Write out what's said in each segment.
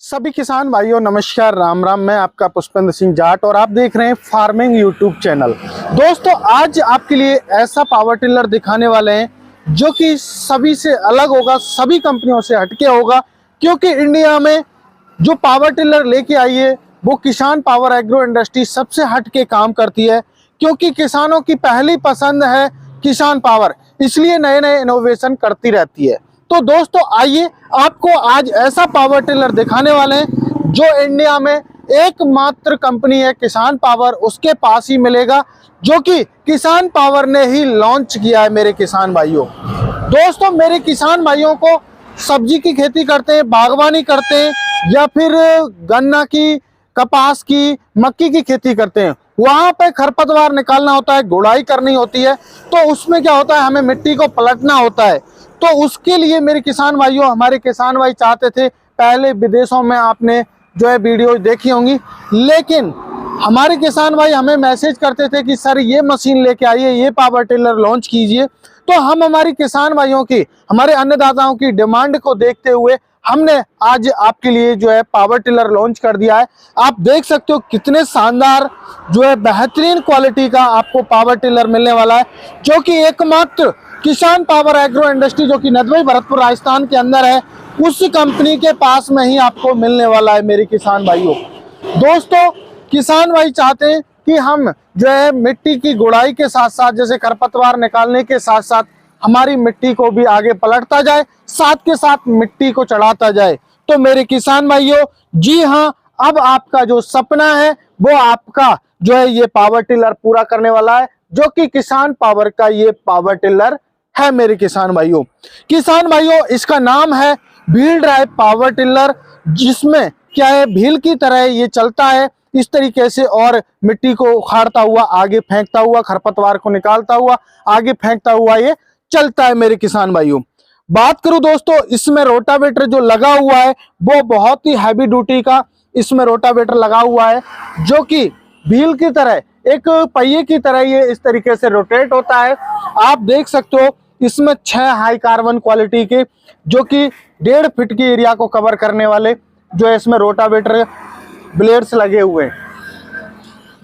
सभी किसान भाइयों नमस्कार, राम राम। मैं आपका पुष्पेंद्र सिंह जाट और आप देख रहे हैं फार्मिंग यूट्यूब चैनल। दोस्तों, आज आपके लिए ऐसा पावर टिलर दिखाने वाले हैं जो कि सभी से अलग होगा, सभी कंपनियों से हटके होगा, क्योंकि इंडिया में जो पावर टिलर लेके आई है वो किसान पावर एग्रो इंडस्ट्री सबसे हटके काम करती है, क्योंकि किसानों की पहली पसंद है किसान पावर, इसलिए नए नए इनोवेशन करती रहती है। तो दोस्तों आइए, आपको आज ऐसा पावर टिलर दिखाने वाले हैं जो इंडिया में एकमात्र कंपनी है किसान पावर, उसके पास ही मिलेगा, जो कि किसान पावर ने ही लॉन्च किया है। मेरे किसान भाइयों, दोस्तों मेरे किसान भाइयों को सब्जी की खेती करते हैं, बागवानी करते हैं या फिर गन्ना की, कपास की, मक्की की खेती करते हैं, वहां पे खरपतवार निकालना होता है, गुड़ाई करनी होती है, तो उसमें क्या होता है, हमें मिट्टी को पलटना होता है। तो उसके लिए मेरे किसान भाइयों, हमारे किसान भाई चाहते थे, पहले विदेशों में आपने जो है वीडियो देखी होंगी, लेकिन हमारे किसान भाई हमें मैसेज करते थे कि सर ये मशीन लेके आइए, ये पावर टिलर लॉन्च कीजिए। तो हम हमारी किसान भाइयों की, हमारे अन्नदाताओं की डिमांड को देखते हुए हमने आज आपके लिए जो है पावर टिलर लॉन्च कर दिया है। आप देख सकते हो कितने शानदार जो है बेहतरीन क्वालिटी का आपको पावर टिलर मिलने वाला है, जो कि एकमात्र किसान पावर एग्रो इंडस्ट्री जो कि नदवाई भरतपुर राजस्थान के अंदर है, उस कंपनी के पास में ही आपको मिलने वाला है। मेरे किसान भाइयों, दोस्तों किसान भाई चाहते हैं कि हम जो है मिट्टी की गुड़ाई के साथ साथ, जैसे खरपतवार निकालने के साथ साथ हमारी मिट्टी को भी आगे पलटता जाए, साथ के साथ मिट्टी को चढ़ाता जाए। तो मेरे किसान भाइयों, जी हाँ, अब आपका जो सपना है वो आपका जो है ये पावर टिलर पूरा करने वाला है, जो कि किसान पावर का ये पावर टिलर है। मेरे किसान भाइयों इसका नाम है व्हील ड्राइव पावर टिलर, जिसमें क्या है, व्हील की तरह ये चलता है इस तरीके से, और मिट्टी को उखाड़ता हुआ आगे फेंकता हुआ, खरपतवार को निकालता हुआ आगे फेंकता हुआ ये चलता है। मेरे किसान भाइयों, बात करूं दोस्तों, इसमें रोटावेटर जो लगा हुआ है वो बहुत ही हैवी ड्यूटी का इसमें रोटावेटर लगा हुआ है, जो कि व्हील की तरह, एक पहिए की तरह ये इस तरीके से रोटेट होता है। आप देख सकते हो इसमें 6 हाई कार्बन क्वालिटी के, जो कि 1.5 फीट की एरिया को कवर करने वाले जो है इसमें रोटावेटर ब्लेड्स लगे हुए हैं।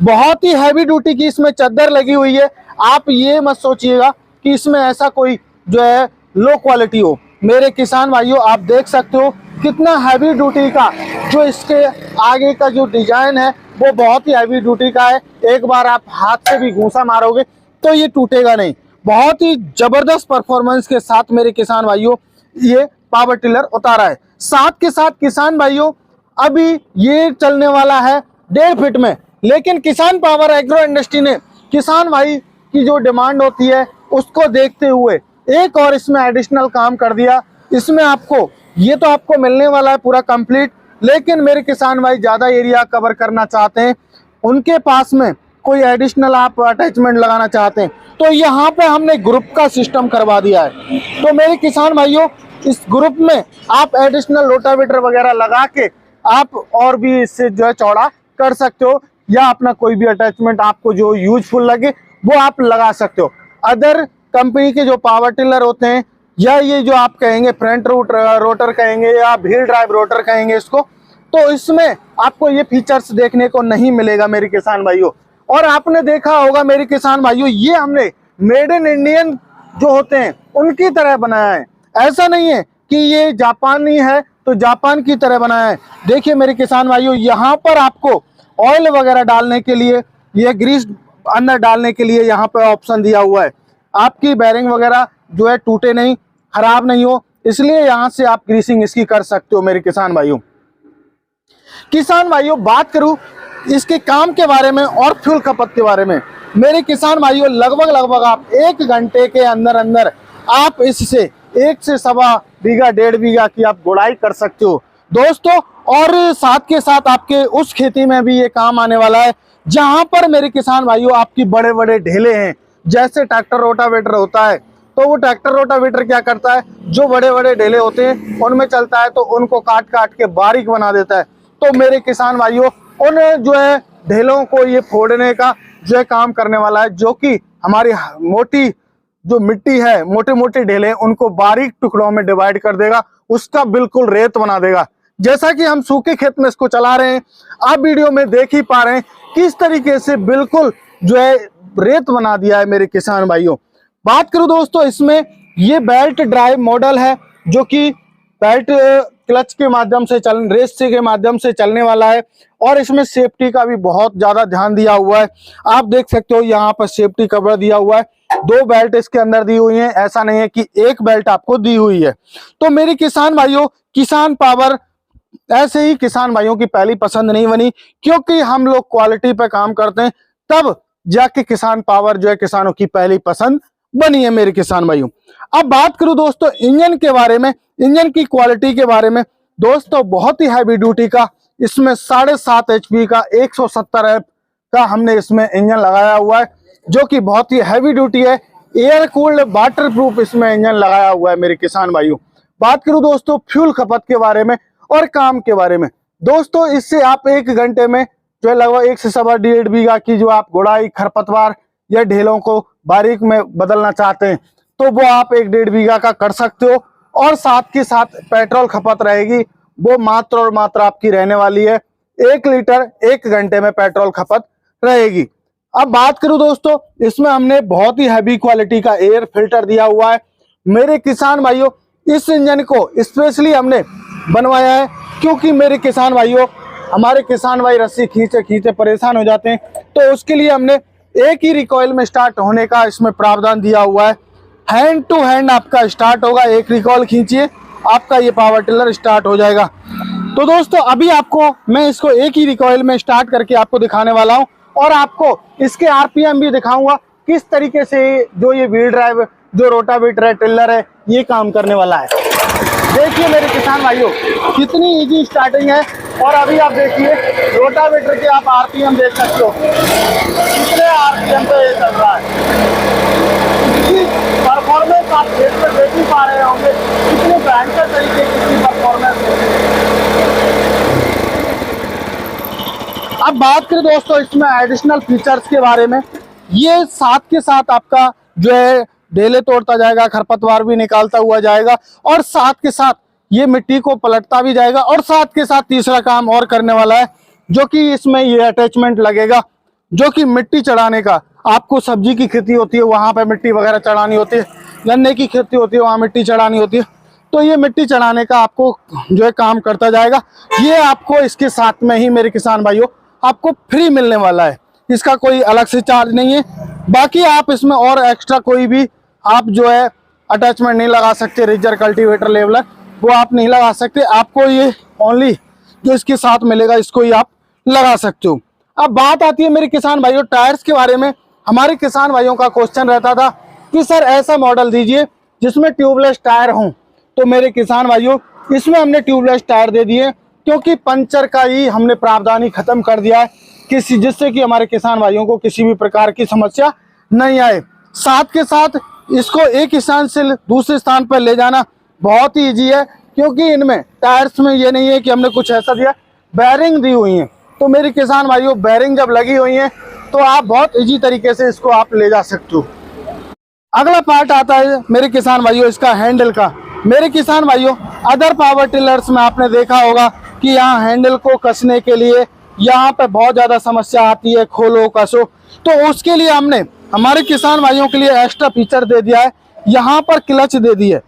बहुत ही हैवी ड्यूटी की इसमें चद्दर लगी हुई है। आप ये मत सोचिएगा कि इसमें ऐसा कोई जो है लो क्वालिटी हो। मेरे किसान भाइयों, आप देख सकते हो कितना हैवी ड्यूटी का जो इसके आगे का जो डिजाइन है वो बहुत ही हैवी ड्यूटी का है। एक बार आप हाथ से भी घूंसा मारोगे तो ये टूटेगा नहीं। बहुत ही जबरदस्त परफॉर्मेंस के साथ मेरे किसान भाइयों ये पावर टिलर उतारा है। साथ के साथ किसान भाइयों, अभी ये चलने वाला है 1.5 फीट में, लेकिन किसान पावर एग्रो इंडस्ट्री ने किसान भाई की जो डिमांड होती है उसको देखते हुए एक और इसमें एडिशनल काम कर दिया। इसमें आपको ये तो आपको मिलने वाला है पूरा कंप्लीट, लेकिन मेरे किसान भाई ज्यादा एरिया कवर करना चाहते हैं, उनके पास में कोई एडिशनल आप अटैचमेंट लगाना चाहते हैं, तो यहाँ पे हमने ग्रुप का सिस्टम करवा दिया है। तो मेरे किसान भाइयों, इस ग्रुप में आप एडिशनल रोटावेटर वगैरह लगा के आप और भी इससे जो है चौड़ा कर सकते हो, या अपना कोई भी अटैचमेंट आपको जो यूजफुल लगे वो आप लगा सकते हो। अदर कंपनी के जो पावर टिलर होते हैं, या ये जो आप कहेंगे फ्रंट रोटर कहेंगे या व्हील ड्राइव रोटर कहेंगे इसको, तो इसमें आपको ये फीचर्स देखने को नहीं मिलेगा मेरे किसान भाइयों। और आपने देखा होगा मेरे किसान भाइयों, ये हमने मेड इन इंडियन जो होते हैं उनकी तरह बनाया है। ऐसा नहीं है कि ये जापानी है तो जापान की तरह बनाया है। देखिए मेरे किसान भाइयों, यहाँ पर आपको ऑयल वगैरह डालने के लिए, ये ग्रीस अंदर डालने के लिए यहाँ पर ऑप्शन दिया हुआ है। आपकी बेरिंग वगैरह जो है टूटे नहीं, खराब नहीं हो, इसलिए यहाँ से आप ग्रीसिंग इसकी कर सकते हो। मेरे किसान भाइयों बात करूं इसके काम के बारे में और फ्यूल खपत के बारे में, मेरे किसान भाइयों लगभग आप 1 घंटे के अंदर अंदर आप इससे 1 से सवा बीघा 1.5 बीघा की आप गुड़ाई कर सकते हो दोस्तों। और साथ के साथ आपके उस खेती में भी ये काम आने वाला है जहां पर मेरे किसान भाइयों आपकी बड़े बड़े ढेले हैं, जैसे ट्रैक्टर रोटावेटर होता है, तो वो ट्रैक्टर रोटावेटर क्या करता है, जो बड़े बड़े ढेले होते हैं उनमें चलता है तो उनको काट काट के बारीक बना देता है। तो मेरे किसान भाइयों, उन जो है ढेलों को ये फोड़ने का जो है काम करने वाला है, जो कि हमारी मोटी जो मिट्टी है, मोटे मोटे ढेले, उनको बारीक टुकड़ों में डिवाइड कर देगा, उसका बिल्कुल रेत बना देगा। जैसा कि हम सूखे खेत में इसको चला रहे हैं, आप वीडियो में देख ही पा रहे हैं किस तरीके से बिल्कुल जो है रेत बना दिया है मेरे किसान भाइयों। बात करूं दोस्तों, इसमें ये बेल्ट ड्राइव मॉडल है, जो कि बेल्ट क्लच के माध्यम से रेस के माध्यम से चलने वाला है, और इसमें सेफ्टी का भी बहुत ज्यादा ध्यान दिया हुआ है। आप देख सकते हो यहाँ पर सेफ्टी कवर दिया हुआ है, 2 बेल्ट इसके अंदर दी हुई हैं, ऐसा नहीं है कि एक बेल्ट आपको दी हुई है। तो मेरे किसान भाइयों, किसान पावर ऐसे ही किसान भाइयों की पहली पसंद नहीं बनी, क्योंकि हम लोग क्वालिटी पे काम करते हैं, तब जाके किसान पावर जो है किसानों की पहली पसंद बनी है मेरे किसान भाइयों। अब बात करूं दोस्तों इंजन के बारे में, इंजन की क्वालिटी के बारे में, दोस्तों बहुत ही हैवी ड्यूटी का, इसमें 7.5 HP का 170 एफ का हमने इसमें इंजन लगाया हुआ है, जो कि बहुत ही हैवी ड्यूटी है। एयर कूल्ड वाटर प्रूफ इसमें इंजन लगाया हुआ है मेरे किसान भाइयों। बात करूं दोस्तों फ्यूल खपत के बारे में और काम के बारे में, दोस्तों इससे आप 1 घंटे में जो है लगभग 1 से 1.5 बीघा की जो आप गुड़ाई, खरपतवार या ढेलों को बारीक में बदलना चाहते हैं, तो वो आप 1-1.5 बीघा का कर सकते हो। और साथ के साथ पेट्रोल खपत रहेगी, वो मात्र और मात्र आपकी रहने वाली है 1 लीटर 1 घंटे में पेट्रोल खपत रहेगी। अब बात करूं दोस्तों, इसमें हमने बहुत ही हैवी क्वालिटी का एयर फिल्टर दिया हुआ है मेरे किसान भाइयों। इस इंजन को स्पेशली हमने बनवाया है, क्योंकि मेरे किसान भाइयों, हमारे किसान भाई रस्सी खींचे खींचे परेशान हो जाते हैं, तो उसके लिए हमने एक ही रिकॉइल में स्टार्ट होने का इसमें प्रावधान दिया हुआ है। हैंड टू हैंड आपका स्टार्ट होगा, एक रिकॉइल खींचिए आपका ये पावर टिलर स्टार्ट हो जाएगा। तो दोस्तों अभी आपको मैं इसको एक ही रिकॉइल में स्टार्ट करके आपको दिखाने वाला हूं, और आपको इसके RPM भी दिखाऊंगा किस तरीके से जो ये व्हील ड्राइव जो रोटावेटर है, टिलर है, ये काम करने वाला है। देखिए मेरे किसान भाइयों कितनी इजी स्टार्टिंग है, और अभी आप देखिए रोटावेटर के आप RPM देख सकते हो कितने RPM पे ये चल रहा है। इसकी परफॉर्मेंस आप देख ही पा रहे होंगे कितने भयंकर तरीके की इसकी परफॉर्मेंस है। अब बात करें दोस्तों इसमें एडिशनल फीचर्स के बारे में, ये साथ के साथ आपका जो है ढेले तोड़ता जाएगा, खरपतवार भी निकालता हुआ जाएगा, और साथ के साथ ये मिट्टी को पलटता भी जाएगा, और साथ के साथ तीसरा काम और करने वाला है, जो कि इसमें ये अटैचमेंट लगेगा, जो कि मिट्टी चढ़ाने का। आपको सब्जी की खेती होती है वहां पे मिट्टी वगैरह चढ़ानी होती है, गन्ने की खेती होती है वहां मिट्टी चढ़ानी होती है, तो ये मिट्टी चढ़ाने का आपको जो है काम करता जाएगा। ये आपको इसके साथ में ही मेरे किसान भाइयों आपको फ्री मिलने वाला है, इसका कोई अलग से चार्ज नहीं है। बाकी आप इसमें और एक्स्ट्रा कोई भी आप जो है अटैचमेंट नहीं लगा सकते, रिजर, कल्टीवेटर, लेवलर, वो आप नहीं लगा सकते। आपको ये ओनली जो इसके साथ मिलेगा इसको ही आप लगा सकते हो। अब बात आती है मेरे किसान भाइयों टायर्स के बारे में। हमारे किसान भाइयों का क्वेश्चन रहता था कि सर ऐसा मॉडल दीजिए जिसमें ट्यूबलेस टायर हों, तो मेरे किसान भाइयों इसमें हमने ट्यूबलेस टायर दे दिए, क्योंकि पंचर का ही हमने प्रावधान ही खत्म कर दिया है, जिससे कि हमारे किसान भाइयों को किसी भी प्रकार की समस्या नहीं आए। साथ के साथ इसको एक स्थान से दूसरे स्थान पर ले जाना बहुत ही ईजी है, क्योंकि इनमें टायर्स में ये नहीं है कि हमने कुछ ऐसा दिया, बैरिंग दी हुई है। तो मेरे किसान भाइयों बैरिंग जब लगी हुई है तो आप बहुत इजी तरीके से इसको आप ले जा सकते हो। अगला पार्ट आता है मेरे किसान भाइयों इसका हैंडल का। मेरे किसान भाइयों अदर पावर टिलर्स में आपने देखा होगा कि यहाँ हैंडल को कसने के लिए यहाँ पे बहुत ज़्यादा समस्या आती है, खोलो कसो, तो उसके लिए हमने हमारे किसान भाइयों के लिए एक्स्ट्रा फीचर दे दिया है, यहाँ पर क्लच दे दी है।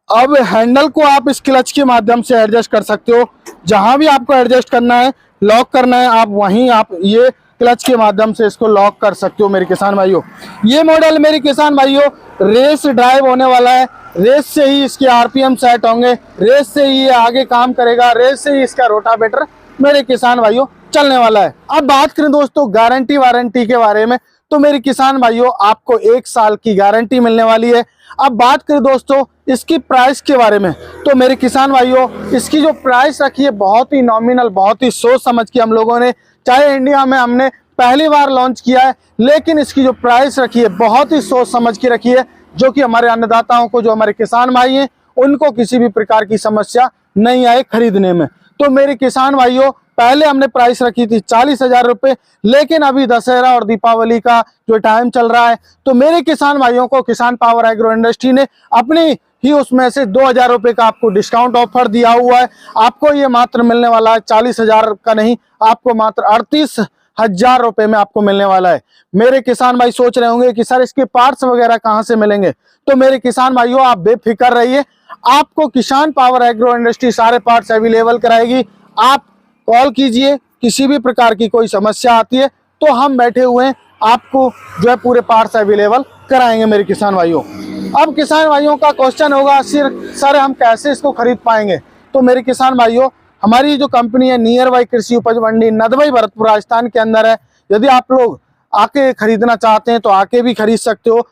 अब हैंडल को आप इस क्लच के माध्यम से एडजस्ट कर सकते हो, जहाँ भी आपको एडजस्ट करना है, लॉक करना है, आप वहीं आप ये क्लच के माध्यम से इसको लॉक कर सकते हो मेरे किसान भाइयों। ये मॉडल मेरे किसान भाइयों रेस ड्राइव होने वाला है, रेस से ही इसके RPM सेट होंगे, रेस से ही ये आगे काम करेगा, रेस से ही इसका रोटावेटर मेरे किसान भाइयों चलने वाला है। अब बात करें दोस्तों गारंटी वारंटी के बारे में, तो मेरे किसान भाइयों आपको 1 साल की गारंटी मिलने वाली है। अब बात करें दोस्तों इसकी प्राइस के बारे में, तो मेरे किसान भाइयों इसकी जो प्राइस रखी है बहुत ही नॉमिनल, बहुत ही सोच समझ के हम लोगों ने, चाहे इंडिया में हमने पहली बार लॉन्च किया है, लेकिन इसकी जो प्राइस रखी है बहुत ही सोच समझ के रखी है, जो कि हमारे अन्नदाताओं को, जो हमारे किसान भाई हैं, उनको किसी भी प्रकार की समस्या नहीं आए खरीदने में। तो मेरे किसान भाइयों पहले हमने प्राइस रखी थी 40,000 रुपये, लेकिन अभी दशहरा और दीपावली का जो टाइम चल रहा है, तो मेरे किसान भाइयों को किसान पावर एग्रो इंडस्ट्री ने अपनी ही उसमें से 2,000 रुपये का आपको डिस्काउंट ऑफर दिया हुआ है। आपको ये मात्र मिलने वाला है 40,000 का नहीं, आपको मात्र 38,000 रुपये में आपको मिलने वाला है। मेरे किसान भाई सोच रहे होंगे कि सर इसके पार्ट्स वगैरह कहाँ से मिलेंगे, तो मेरे किसान भाइयों आप बेफिक्र रहिए, आपको किसान पावर एग्रो इंडस्ट्री सारे पार्ट्स अवेलेबल कराएगी। आप कॉल कीजिए, किसी भी प्रकार की कोई समस्या आती है तो हम बैठे हुए हैं, आपको जो है पूरे पार्ट्स अवेलेबल कराएंगे मेरे किसान भाइयों। अब किसान भाइयों का क्वेश्चन होगा सर हम कैसे इसको खरीद पाएंगे, तो मेरे किसान भाइयों हमारी जो कंपनी है नियर बाई कृषि उपज मंडी नदबई भरतपुर राजस्थान के अंदर है। यदि आप लोग आके खरीदना चाहते हैं तो आके भी खरीद सकते हो।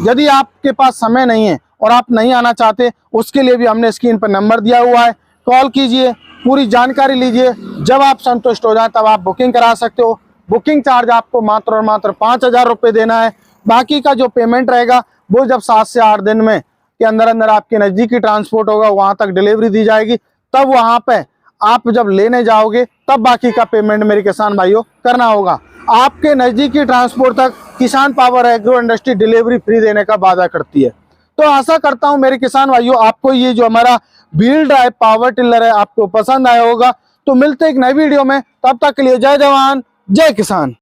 यदि आपके पास समय नहीं है और आप नहीं आना चाहते, उसके लिए भी हमने स्क्रीन पर नंबर दिया हुआ है, कॉल कीजिए, पूरी जानकारी लीजिए। जब आप संतुष्ट हो जाए तब आप बुकिंग करा सकते हो। बुकिंग चार्ज आपको मात्र और मात्र 5,000 रुपये देना है। बाकी का जो पेमेंट रहेगा वो जब 7 से 8 दिन में के अंदर अंदर आपके नज़दीकी ट्रांसपोर्ट होगा, वहां तक डिलीवरी दी जाएगी, तब वहां पे आप जब लेने जाओगे तब बाकी का पेमेंट मेरे किसान भाइयों करना होगा। आपके नज़दीकी ट्रांसपोर्ट तक किसान power agro industry delivery free देने का वादा करती है। तो आशा करता हूं मेरे किसान भाइयों आपको ये जो हमारा व्हील ड्राइव पावर टिलर है आपको पसंद आया होगा। तो मिलते एक नई वीडियो में, तब तक के लिए जय जवान जय किसान।